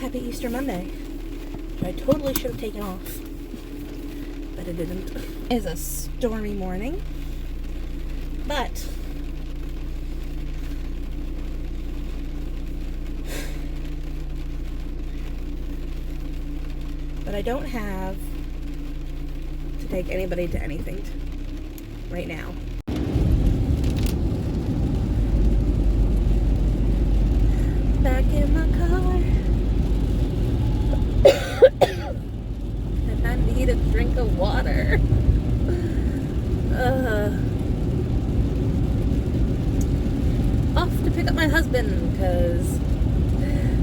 Happy Easter Monday. I totally should have taken off, but I didn't. It's a stormy morning, but I don't have to take anybody to anything right now. Back in my car. And I need a drink of water. Off to pick up my husband, because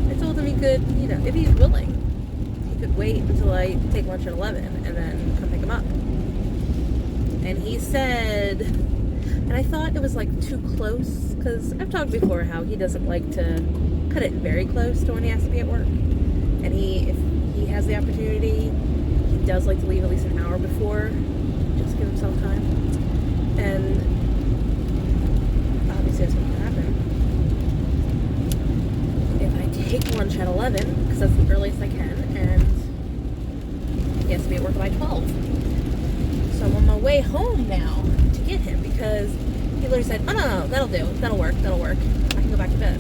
I told him he could, if he's willing, he could wait until I take lunch at 11 and then come pick him up. And he said, and I thought it was like too close, because I've talked before how he doesn't like to cut it very close to when he has to be at work. And if he has the opportunity, he does like to leave at least an hour before, just to give himself time. And obviously that's going to happen. If I take lunch at 11, because that's the earliest I can, and he has to be at work by 12. So I'm on my way home now to get him, because he literally said, oh no, that'll do, that'll work, I can go back to bed.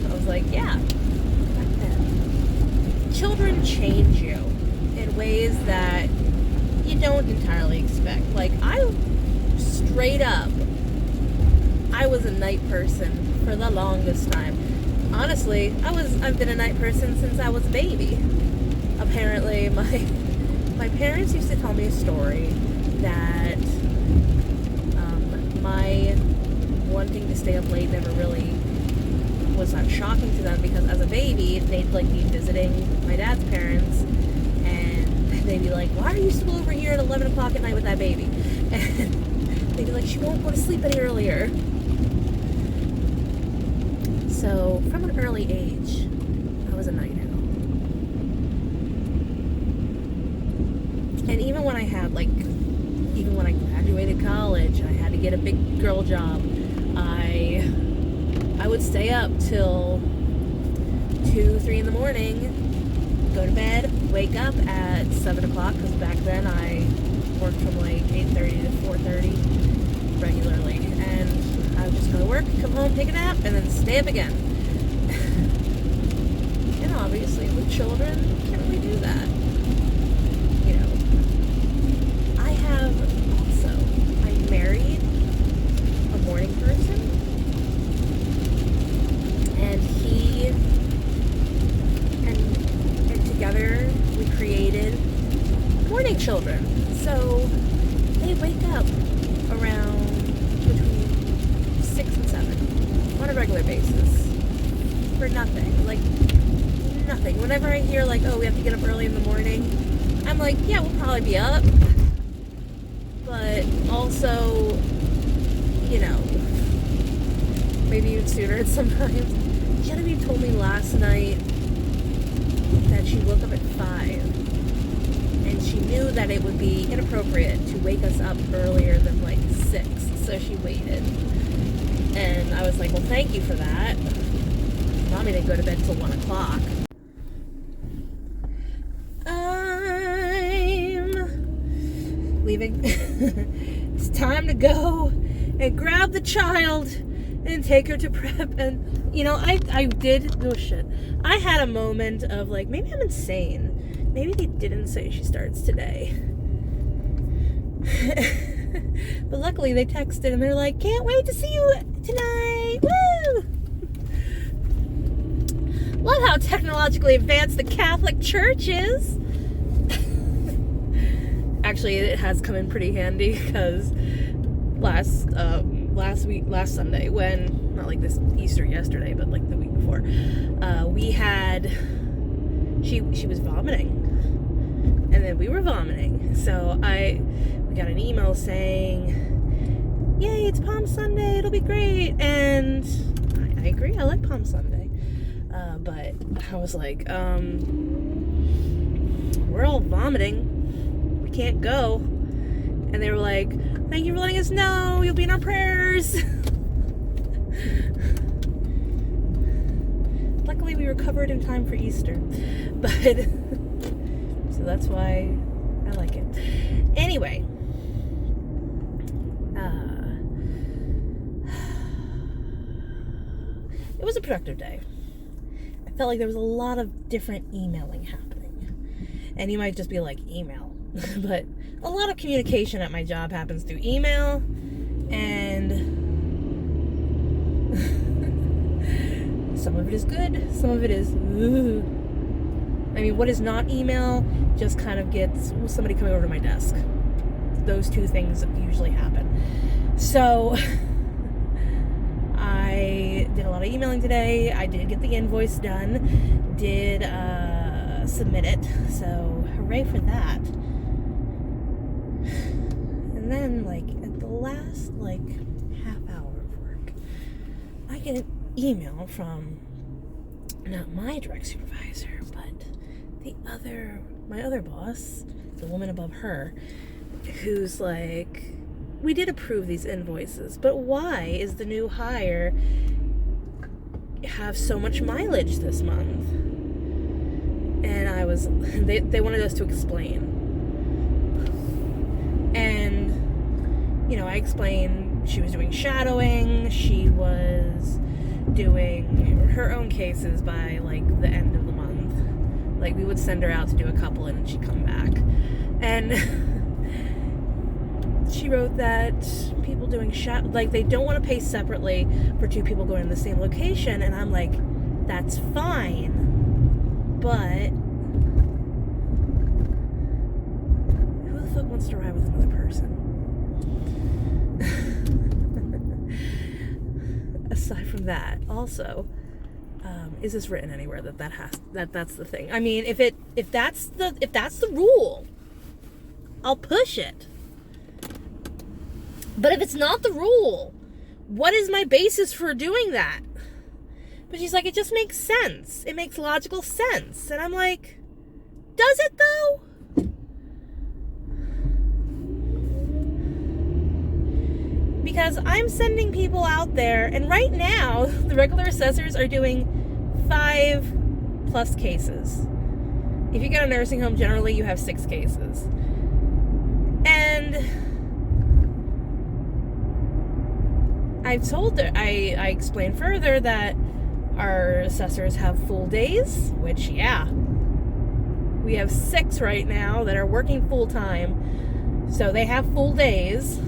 So I was like, yeah, go back to bed. Children change you in ways that you don't entirely expect. Like, I was a night person for the longest time. Honestly, I've been a night person since I was a baby. Apparently, my parents used to tell me a story that my wanting to stay up late never really was that shocking to them, because as a baby, they'd like be visiting my dad's parents, and they'd be like, why are you still over here at 11 o'clock at night with that baby? And they'd be like, she won't go to sleep any earlier. So from an early age, I was a night owl. And even when I graduated college, I had to get a big girl job, I would stay up till 2, 3 in the morning, go to bed, wake up at 7 o'clock, because back then I worked from like 8:30 to 4:30 regularly, and I would just go to work, come home, take a nap, and then stay up again. And obviously with children, you can't really do that. I'm married a morning person, and together we created morning children. So they wake up around between 6 and 7 on a regular basis for nothing. Like, nothing. Whenever I hear like, oh, we have to get up early in the morning, I'm like, yeah, we'll probably be up. But also, maybe even sooner sometimes. Genevieve told me last night that she woke up at 5, and she knew that it would be inappropriate to wake us up earlier than like 6, so she waited. And I was like, well, thank you for that. Mommy didn't go to bed till 1 o'clock. I'm leaving. It's time to go and grab the child and take her to prep. And I did, oh shit, I had a moment of like, maybe I'm insane, maybe they didn't say she starts today. But luckily they texted and they're like, can't wait to see you tonight, woo! Love how technologically advanced the Catholic Church is. Actually, it has come in pretty handy, because last Sunday, when, not like this Easter yesterday, but like the week before, we had, she was vomiting, and then we were vomiting, so we got an email saying, yay, it's Palm Sunday, it'll be great. And I agree, I like Palm Sunday, but I was like, we're all vomiting, we can't go. And they were like, thank you for letting us know, you'll be in our prayers. luckily we recovered in time for Easter. But, so that's why I like it. Anyway. It was a productive day. I felt like there was a lot of different emailing happening. And you might just be like, email. But a lot of communication at my job happens through email. And some of it is good. Some of it is, ooh. I mean, what is not email just kind of gets somebody coming over to my desk. Those two things usually happen. So I did a lot of emailing today. I did get the invoice done. Did submit it. So hooray for that. And then, at the last, half hour of work, I get an email from not my direct supervisor, but my other boss, the woman above her, who's like, we did approve these invoices, but why is the new hire have so much mileage this month? And they wanted us to explain. And, I explained she was doing shadowing, she was doing her own cases by, the end of the month. We would send her out to do a couple and then she'd come back. And she wrote that people doing they don't want to pay separately for two people going to the same location. And I'm like, that's fine, but who the fuck wants to ride with another person? Aside from that, also, is this written anywhere that's the thing? I mean, if that's the rule, I'll push it. But if it's not the rule, what is my basis for doing that? But she's like, it just makes sense. It makes logical sense. And I'm like, does it though? Because I'm sending people out there, and right now, the regular assessors are doing 5+ cases. If you go to a nursing home, generally you have 6 cases. And I've told her, I explained further that our assessors have full days, which, yeah, we have 6 right now that are working full time, so they have full days.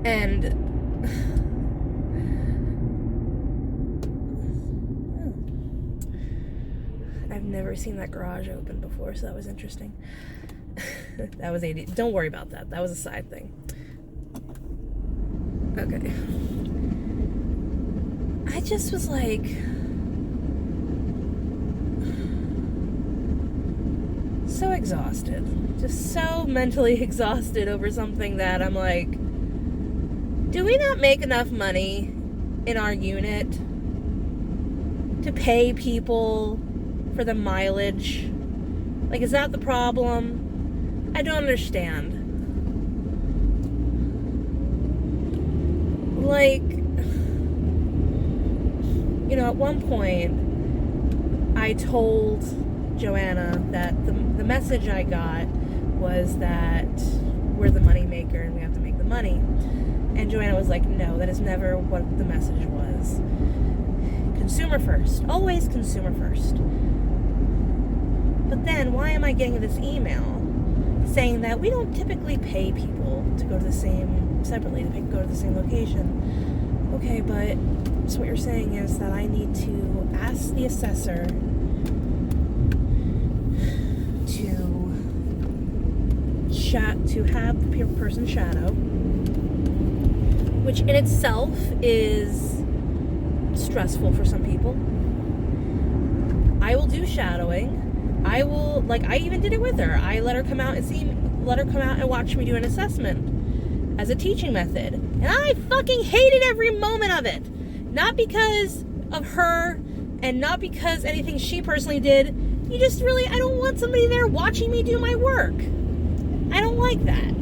And I've never seen that garage open before, so that was interesting. That was AD. Don't worry about that. That was a side thing. Okay. I just was like, so exhausted. Just so mentally exhausted over something that I'm like, do we not make enough money in our unit to pay people for the mileage? Is that the problem? I don't understand. At one point, I told Joanna that the message I got was that we're the money maker and we have to make the money. And Joanna was like, no, that is never what the message was. Consumer first. Always consumer first. But then, why am I getting this email saying that we don't typically pay people to go to the same, separately, to go to the same location? Okay, but so what you're saying is that I need to ask the assessor to have the person shadow, which in itself is stressful for some people. I will do shadowing. I will, I even did it with her. I let her come out and watch me do an assessment as a teaching method. And I fucking hated every moment of it. Not because of her and not because anything she personally did. I don't want somebody there watching me do my work. I don't like that.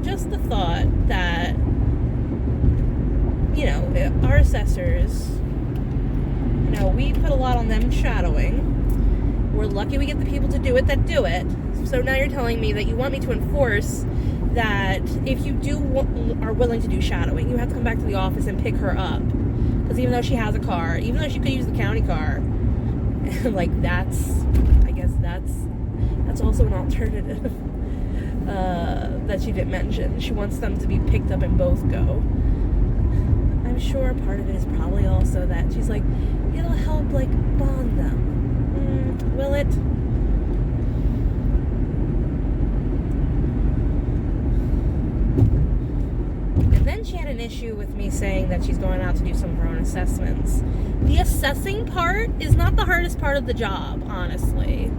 just the thought that, you know, our assessors, you know, we put a lot on them shadowing. We're lucky we get the people to do it that do it. So now you're telling me that you want me to enforce that if you are willing to do shadowing, you have to come back to the office and pick her up. Because even though she has a car, even though she could use the county car, like that's also an alternative that she didn't mention. She wants them to be picked up and both go. I'm sure part of it is probably also that she's like, it'll help like bond them. Will it? And then she had an issue with me saying that she's going out to do some of her own assessments. The assessing part is not the hardest part of the job, honestly.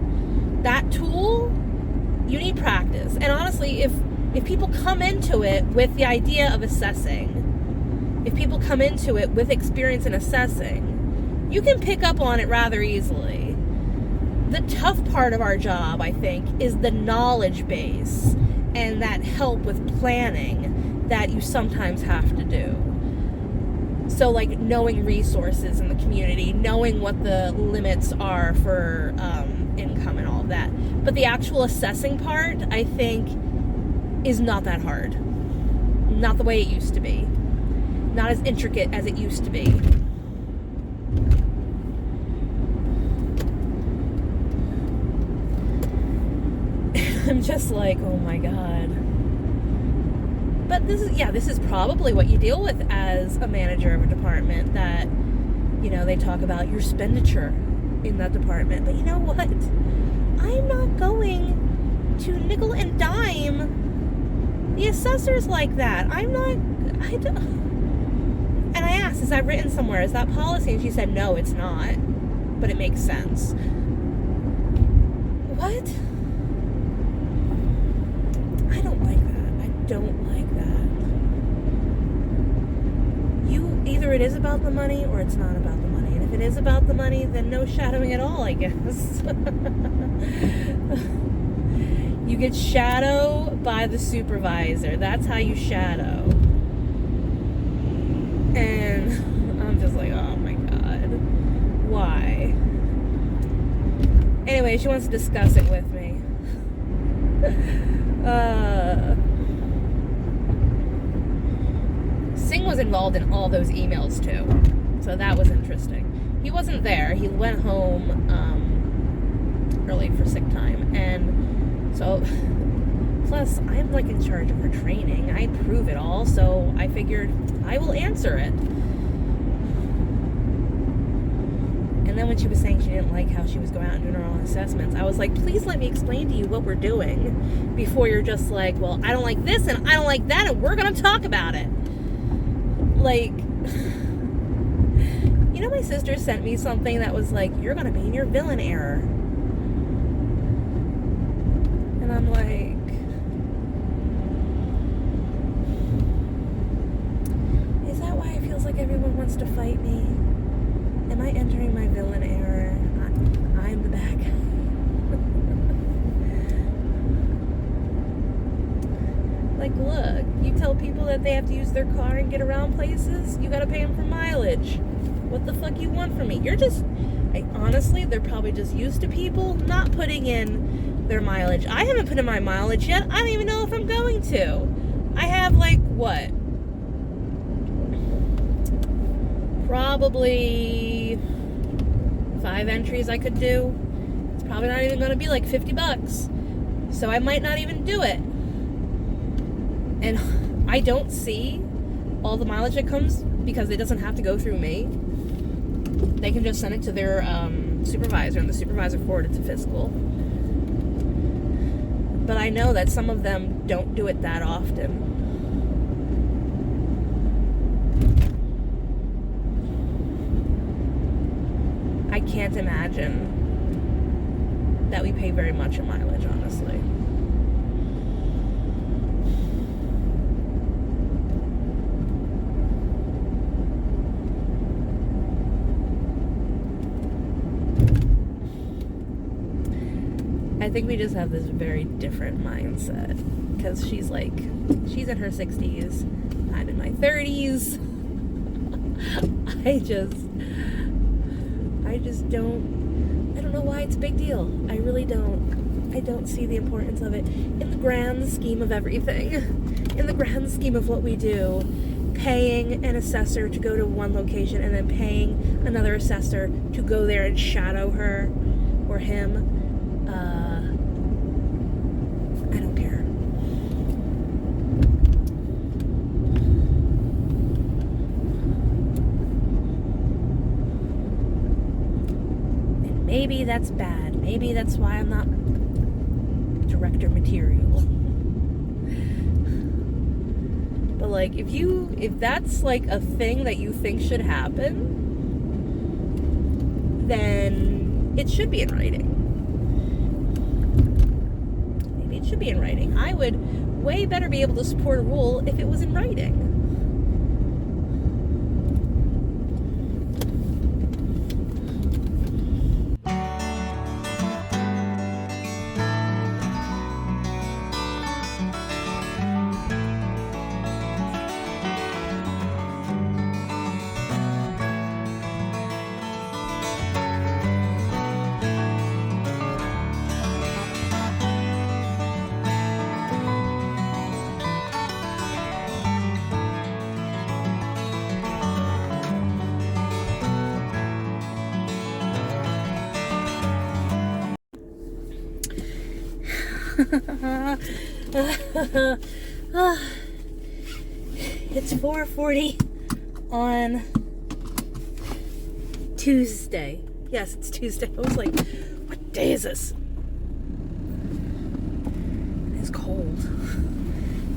That tool, you need practice. And honestly, if people come into it with the idea of assessing, if people come into it with experience in assessing, you can pick up on it rather easily. The tough part of our job, I think, is the knowledge base and that help with planning that you sometimes have to do. So, like, knowing resources in the community, knowing what the limits are for income and all of that. But the actual assessing part, I think, is not that hard. Not the way it used to be. Not as intricate as it used to be. I'm just like, oh my God. But this is probably what you deal with as a manager of a department, that, you know, they talk about your expenditure in that department. But you know what? I'm not going to nickel and dime the assessors like that. I don't. And I asked, is that written somewhere? Is that policy? And she said, no, it's not. But it makes sense. What? I don't like that. I don't like that. Either it is about the money or it's not about the money. And if it is about the money, then no shadowing at all, I guess. You get shadow by the supervisor. That's how you shadow. And I'm just like, oh my God. Why? Anyway, she wants to discuss it with me. Singh was involved in all those emails too, so that was interesting. He wasn't there. He went home early for sick time, and so plus I'm like in charge of her training. I approve it all, so I figured I will answer it. And then when she was saying she didn't like how she was going out and doing her own assessments, I was like, please let me explain to you what we're doing before you're just like, well, I don't like this and I don't like that and we're going to talk about it. Like, you know, my sister sent me something that was like, you're going to be in your villain error. And I'm like, is that why it feels like everyone wants to fight me? Am I entering my villain error? I'm the bad guy. Like, look, you tell people that they have to use their car and get around places, you gotta pay them for mileage. What the fuck you want from me? Honestly, they're probably just used to people not putting in their mileage. I haven't put in my mileage yet. I don't even know if I'm going to. I have, like, what? Probably 5 entries I could do. It's probably not even going to be like $50. So I might not even do it. And I don't see all the mileage that comes because it doesn't have to go through me. They can just send it to their supervisor, and the supervisor forward it to fiscal. But I know that some of them don't do it that often. I can't imagine that we pay very much in mileage, honestly. I think we just have this very different mindset. Because she's in her 60s. I'm in my 30s. I don't know why it's a big deal. I really don't. I don't see the importance of it in the grand scheme of everything. In the grand scheme of what we do, paying an assessor to go to one location and then paying another assessor to go there and shadow her or him. I don't care. And maybe that's bad. Maybe that's why I'm not director material. But like, if that's like a thing that you think should happen, then it should be in writing. Maybe it should be in writing. I would way better be able to support a rule if it was in writing. It's 4:40 on Tuesday. Yes, it's Tuesday. I was like, what day is this? It's cold.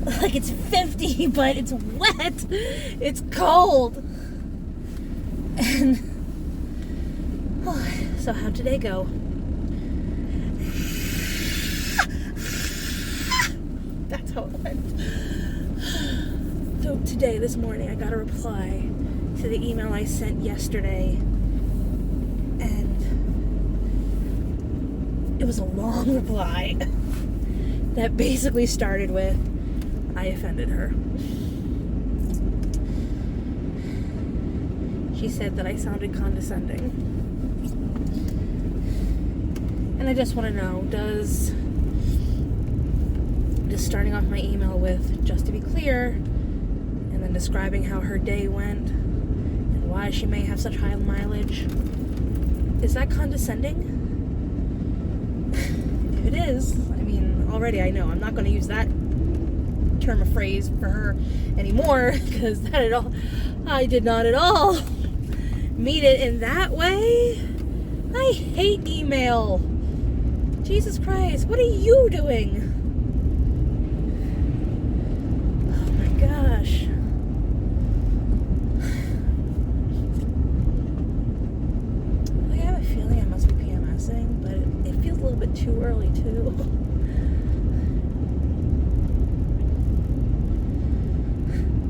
Like it's 50, but it's wet. It's cold. And so how'd today go? That's how it went. So today, this morning, I got a reply to the email I sent yesterday. And it was a long reply that basically started with, I offended her. She said that I sounded condescending. And I just want to know, does starting off my email with, just to be clear, and then describing how her day went and why she may have such high mileage, is that condescending? If it is, I mean, already I know I'm not going to use that term of phrase for her anymore, because I did not at all mean it in that way. I hate email. Jesus Christ, what are you doing? Gosh. I have a feeling I must be PMSing, but it feels a little bit too early too.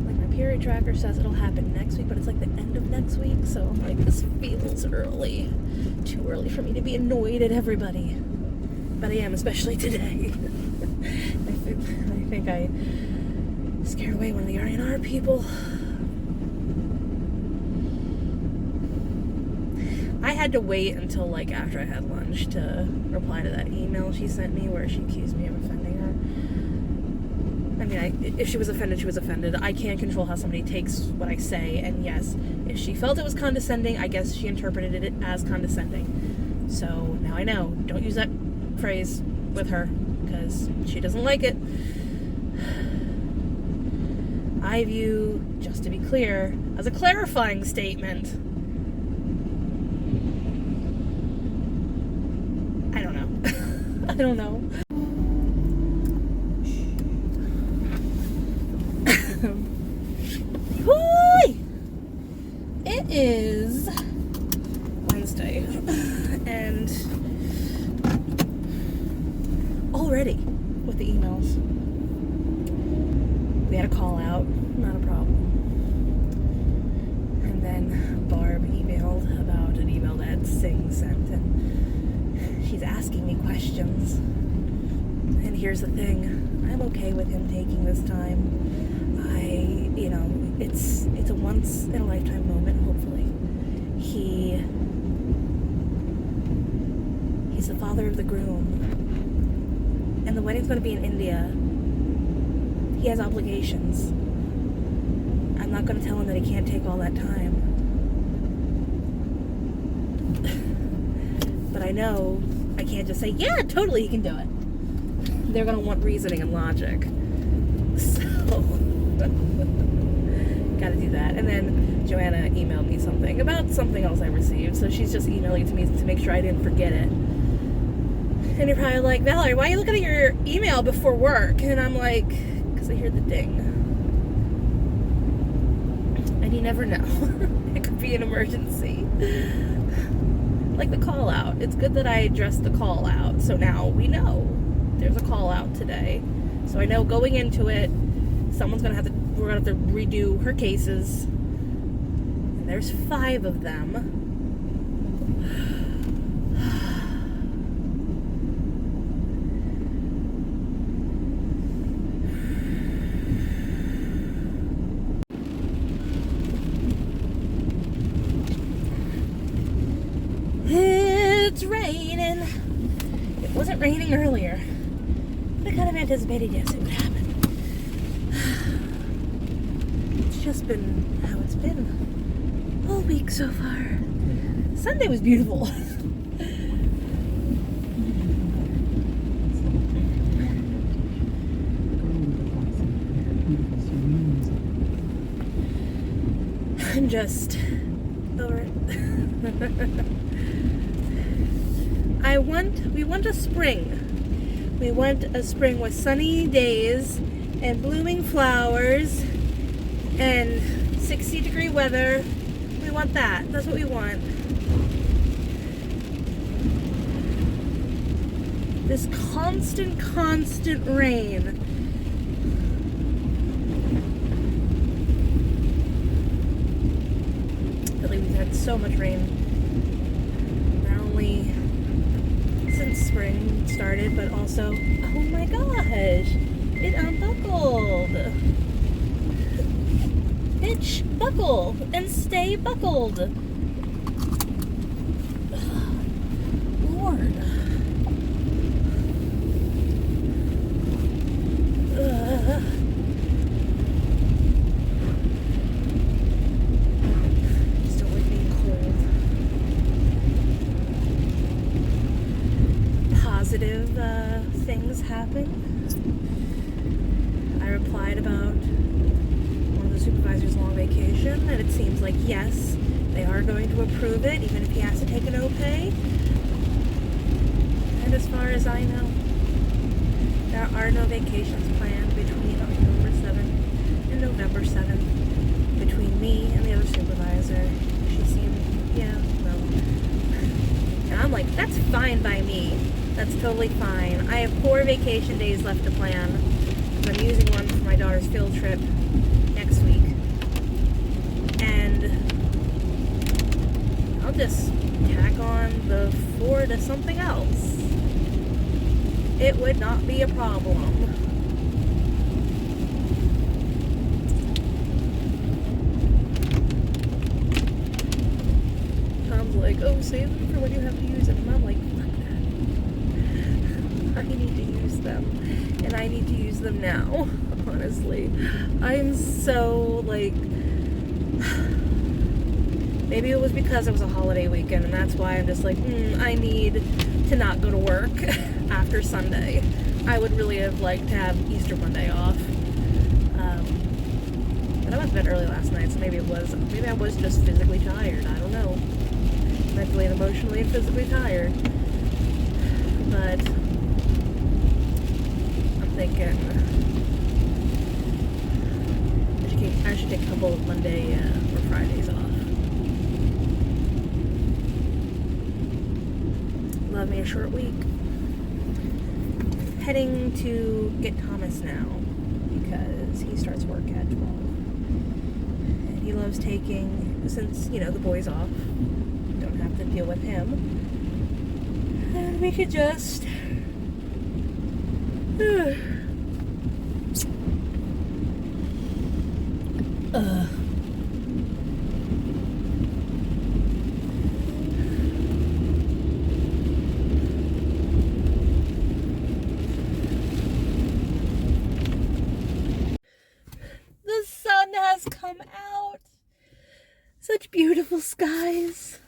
Like my period tracker says it'll happen next week, but it's like the end of next week, so I'm like, this feels early. Too early for me to be annoyed at everybody. But I am, especially today. I think I scared away one of the R&R people. I had to wait until like after I had lunch to reply to that email she sent me where she accused me of offending her. I mean, if she was offended, she was offended. I can't control how somebody takes what I say, and yes, if she felt it was condescending, I guess she interpreted it as condescending. So now I know. Don't use that phrase with her, because she doesn't like it. I view, just to be clear, as a clarifying statement. I don't know. I don't know. It is Wednesday, and already with the emails. We had a call out, not a problem. And then Barb emailed about an email that Singh sent, and she's asking me questions. And here's the thing, I'm okay with him taking this time. It's a once in a lifetime moment, hopefully. He's the father of the groom. And the wedding's going to be in India. He has obligations. I'm not going to tell him that he can't take all that time. But I know I can't just say, yeah, totally, he can do it. They're going to want reasoning and logic. So, gotta do that. And then Joanna emailed me something about something else I received. So she's just emailing to me to make sure I didn't forget it. And you're probably like, Valerie, why are you looking at your email before work? And I'm like, because I hear the ding. And you never know. It could be an emergency. Like the call out. It's good that I addressed the call out. So now we know there's a call out today. So I know going into it, we're gonna have to redo her cases. And there's 5 of them. It's raining. It wasn't raining earlier, but I kind of anticipated, yes, it would happen. It's just been how it's been all week so far. Sunday was beautiful. I'm just over it. We want a spring. We want a spring with sunny days and blooming flowers and 60-degree weather. We want that. That's what we want. This constant rain. Lately we've had so much rain. Not only since spring started, but also, oh my gosh, it unbuckled. Bitch, buckle and stay buckled. Lord. Still like being cold. Positive things happen. I replied about one of the supervisor's long vacation, and it seems like, yes, they are going to approve it, even if he has to take a no pay. And as far as I know, there are no vacations planned between October 7th and November 7th between me and the other supervisor. She seemed, yeah, no. And I'm like, that's fine by me. That's totally fine. I have 4 vacation days left to plan. I'm using one for my daughter's field trip next week. And I'll just tack on the 4 to something else. It would not be a problem. Tom's like, oh, save them for when you have to use them. And I'm like, fuck that. I need to use them. And I need to use them now, honestly. I am so, like, maybe it was because it was a holiday weekend, and that's why I'm just like, I need to not go to work after Sunday. I would really have liked to have Easter Monday off. But I went to bed early last night, so maybe I was just physically tired. I don't know. Mentally and emotionally and physically tired. But I'm thinking I should take a couple of Monday or Fridays off. Love me a short week. Heading to get Thomas now because he starts work at 12. And he loves taking, since, the boy's off, don't have to deal with him. And we could just Ugh. The sun has come out. Such beautiful skies.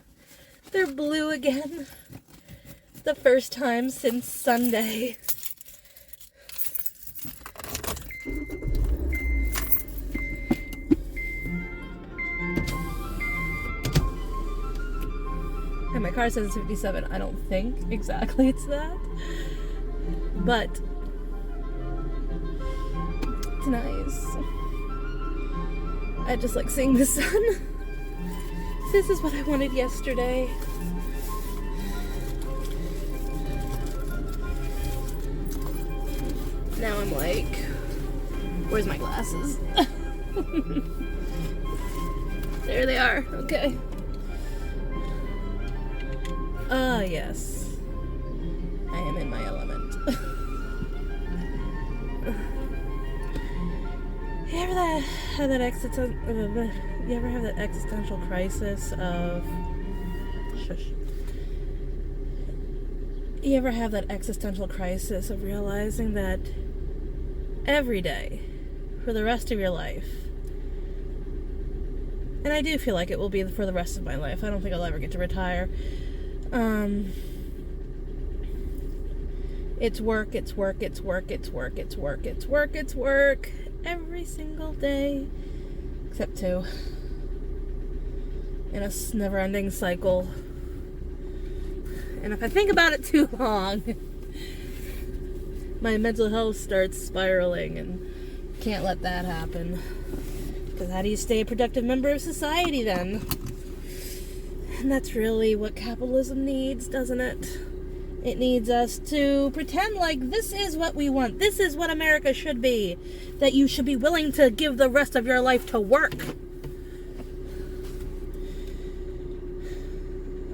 They're blue again. The first time since Sunday. And my car says it's 57. I don't think exactly it's that. But it's nice. I just like seeing the sun. This is what I wanted yesterday. Now I'm like, where's my glasses? There they are. Okay. Ah, yes. I am in my element. You ever have that existential crisis of... Shush. You ever have that existential crisis of realizing that every day, for the rest of your life, and I do feel like it will be for the rest of my life. I don't think I'll ever get to retire. It's work, it's work, it's work, it's work, it's work, it's work, it's work, every single day, except 2, in a never-ending cycle. And if I think about it too long, my mental health starts spiraling, and can't let that happen. Because how do you stay a productive member of society then? And that's really what capitalism needs, doesn't it? It needs us to pretend like this is what we want. This is what America should be. That you should be willing to give the rest of your life to work.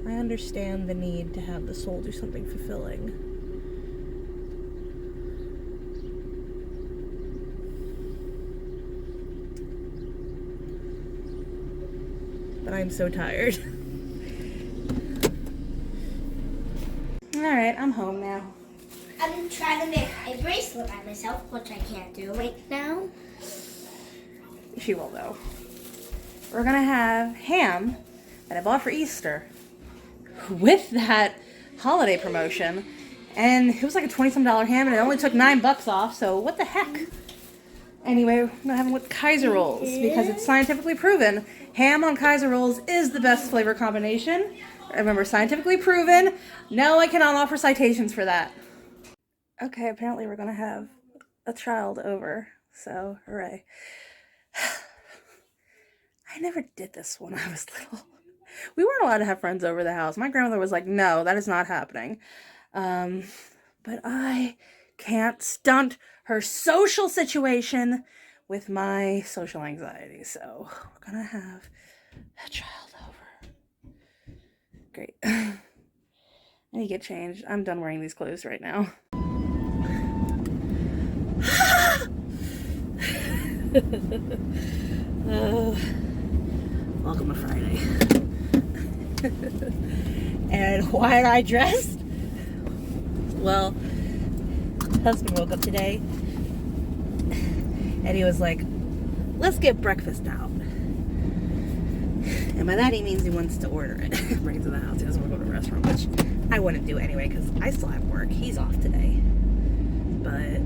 I understand the need to have the soul do something fulfilling. But I'm so tired. Alright, I'm home now. I'm trying to make a bracelet by myself, which I can't do right now. She will though. We're gonna have ham that I bought for Easter with that holiday promotion, and it was like a $20-some ham, and it only took $9 off, so what the heck? Anyway, we're gonna have them with Kaiser rolls because it's scientifically proven ham on Kaiser rolls is the best flavor combination. Remember, scientifically proven. No, I cannot offer citations for that. Okay, apparently we're gonna have a child over, so hooray. I never did this when I was little. We weren't allowed to have friends over the house. My grandmother was like, no, that is not happening. But I can't stunt her social situation with my social anxiety, so we're gonna have a child over. Great. I need to get changed. I'm done wearing these clothes right now. Welcome to Friday. And why am I dressed? Well, husband woke up today and he was like, let's get breakfast out. And by that he means he wants to order it. Bring it to the house. He doesn't want to go to a restaurant, which I wouldn't do anyway because I still have work. He's off today. But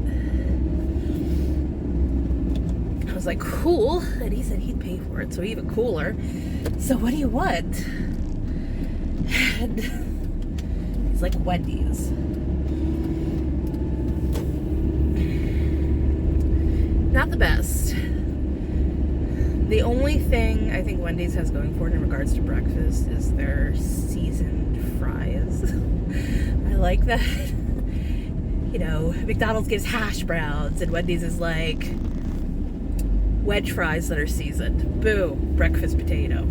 I was like, cool. And he said he'd pay for it, so even cooler. So what do you want? And he's like, Wendy's. Not the best. The only thing I think Wendy's has going for it in regards to breakfast is their seasoned fries. I like that. You know, McDonald's gives hash browns and Wendy's is like wedge fries that are seasoned. Boom, breakfast potato.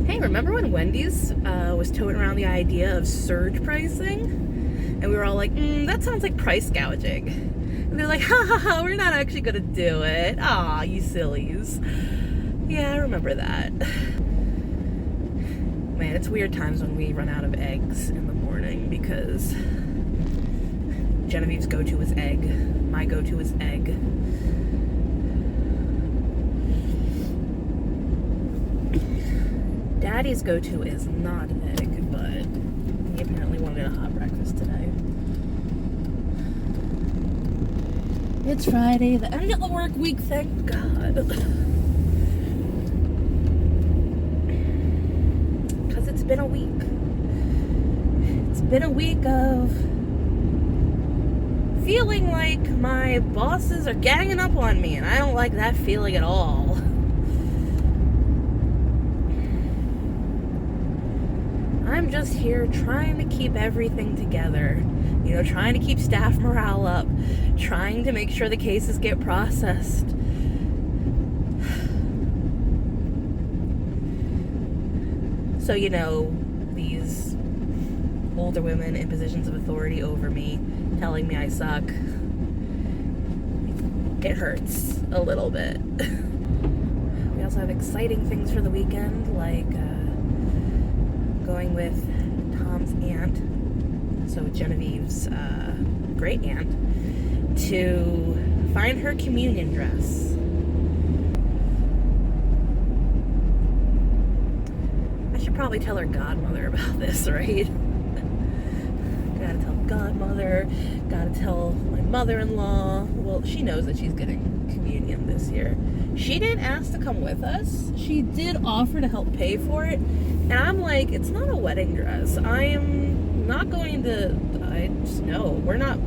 Hey, remember when Wendy's was toting around the idea of surge pricing? And we were all like, that sounds like price gouging. And they're like, ha ha ha, we're not actually gonna do it. Aw, you sillies. Yeah, I remember that. Man, it's weird times when we run out of eggs in the morning because Genevieve's go-to is egg. My go-to is egg. Daddy's go-to is not an egg, but he apparently wanted a hot breakfast today. It's Friday, the end of the work week, thank God. Because it's been a week. It's been a week of feeling like my bosses are ganging up on me, and I don't like that feeling at all. I'm just here trying to keep everything together. You know, trying to keep staff morale up, trying to make sure the cases get processed. So, you know, these older women in positions of authority over me telling me I suck, it hurts a little bit. We also have exciting things for the weekend, like going with Tom's aunt, so Genevieve's great aunt, to find her communion dress. I should probably tell her godmother about this, right? Gotta tell godmother, gotta tell my mother-in-law. Well, she knows that she's getting communion this year. She didn't ask to come with us. She did offer to help pay for it. And I'm like, it's not a wedding dress. I am not going to, no, we're not,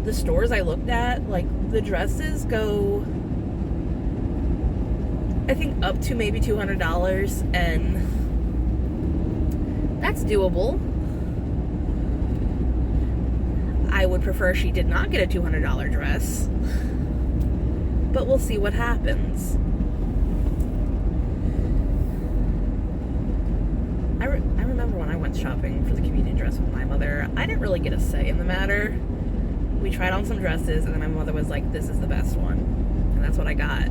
the stores I looked at, like, the dresses go, I think, up to maybe $200, and that's doable. I would prefer she did not get a $200 dress, but we'll see what happens. I remember when I went shopping for the communion dress with my mother, I didn't really get a say in the matter. We tried on some dresses, and then my mother was like, this is the best one. And that's what I got.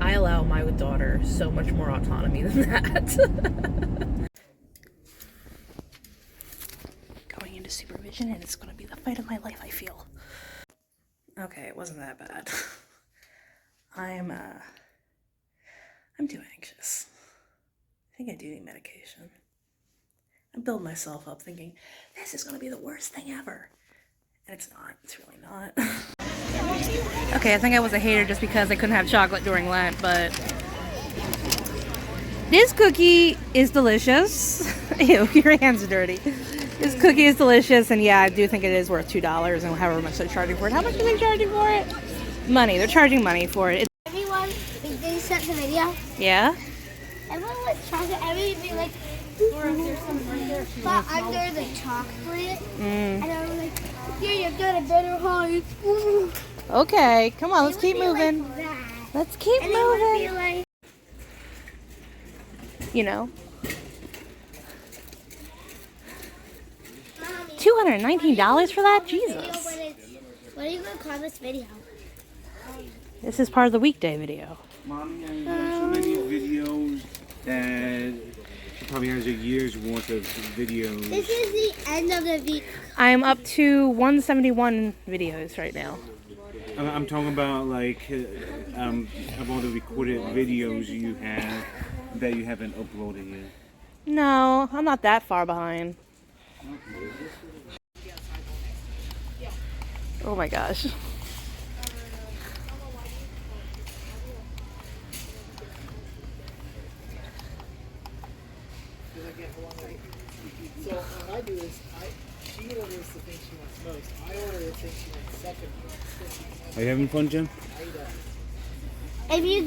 I allow my daughter so much more autonomy than that. Going into supervision, and it's going to be the fight of my life, I feel. Okay, it wasn't that bad. I'm too anxious. I think I do need medication. I build myself up thinking, this is going to be the worst thing ever. And it's not. It's really not. Okay, I think I was a hater just because I couldn't have chocolate during Lent, but this cookie is delicious. Ew, your hands are dirty. This cookie is delicious, and yeah, I do think it is worth $2 and however much they're charging for it. How much are they charging for it? Money. They're charging money for it. Everyone, they sent the video. Yeah? Everyone would chocolate. Everyone would be like, or if there's some but under the chocolate. And I was like, here, you got a better height. Okay, come on, let's keep moving. Like that. Let's keep And moving. It would be like, you know, Mommy, $219 for that? Jesus. what are you going to call this video? This is part of the Weekday video. Mommy, I have so many videos that she probably has a year's worth of videos. This is the end of the video. I'm up to 171 videos right now. I'm talking about like of all the recorded videos you have that you haven't uploaded yet. No, I'm not that far behind. Oh my gosh. So what I do is, she orders the thing she wants most. I order the thing she wants second most. Are you having fun, Jim? If you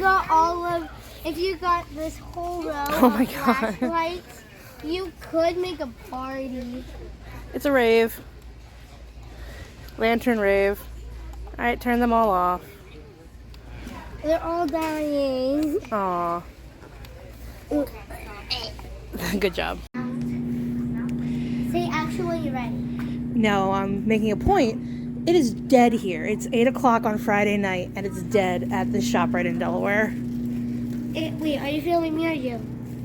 got this whole row Oh my of God. flashlights, you could make a party. It's a rave. Lantern rave. Alright, turn them all off. They're all dying. Aw. Good job. Say action when you're ready. No, I'm making a point. It is dead here. It's 8 o'clock on Friday night, and it's dead at the shop right in Delaware. Wait, are you filming me or you?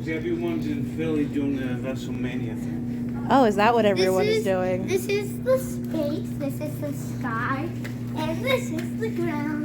Everyone's in Philly doing the WrestleMania thing. Oh, is that what everyone is doing? This is the space, this is the sky, and this is the ground.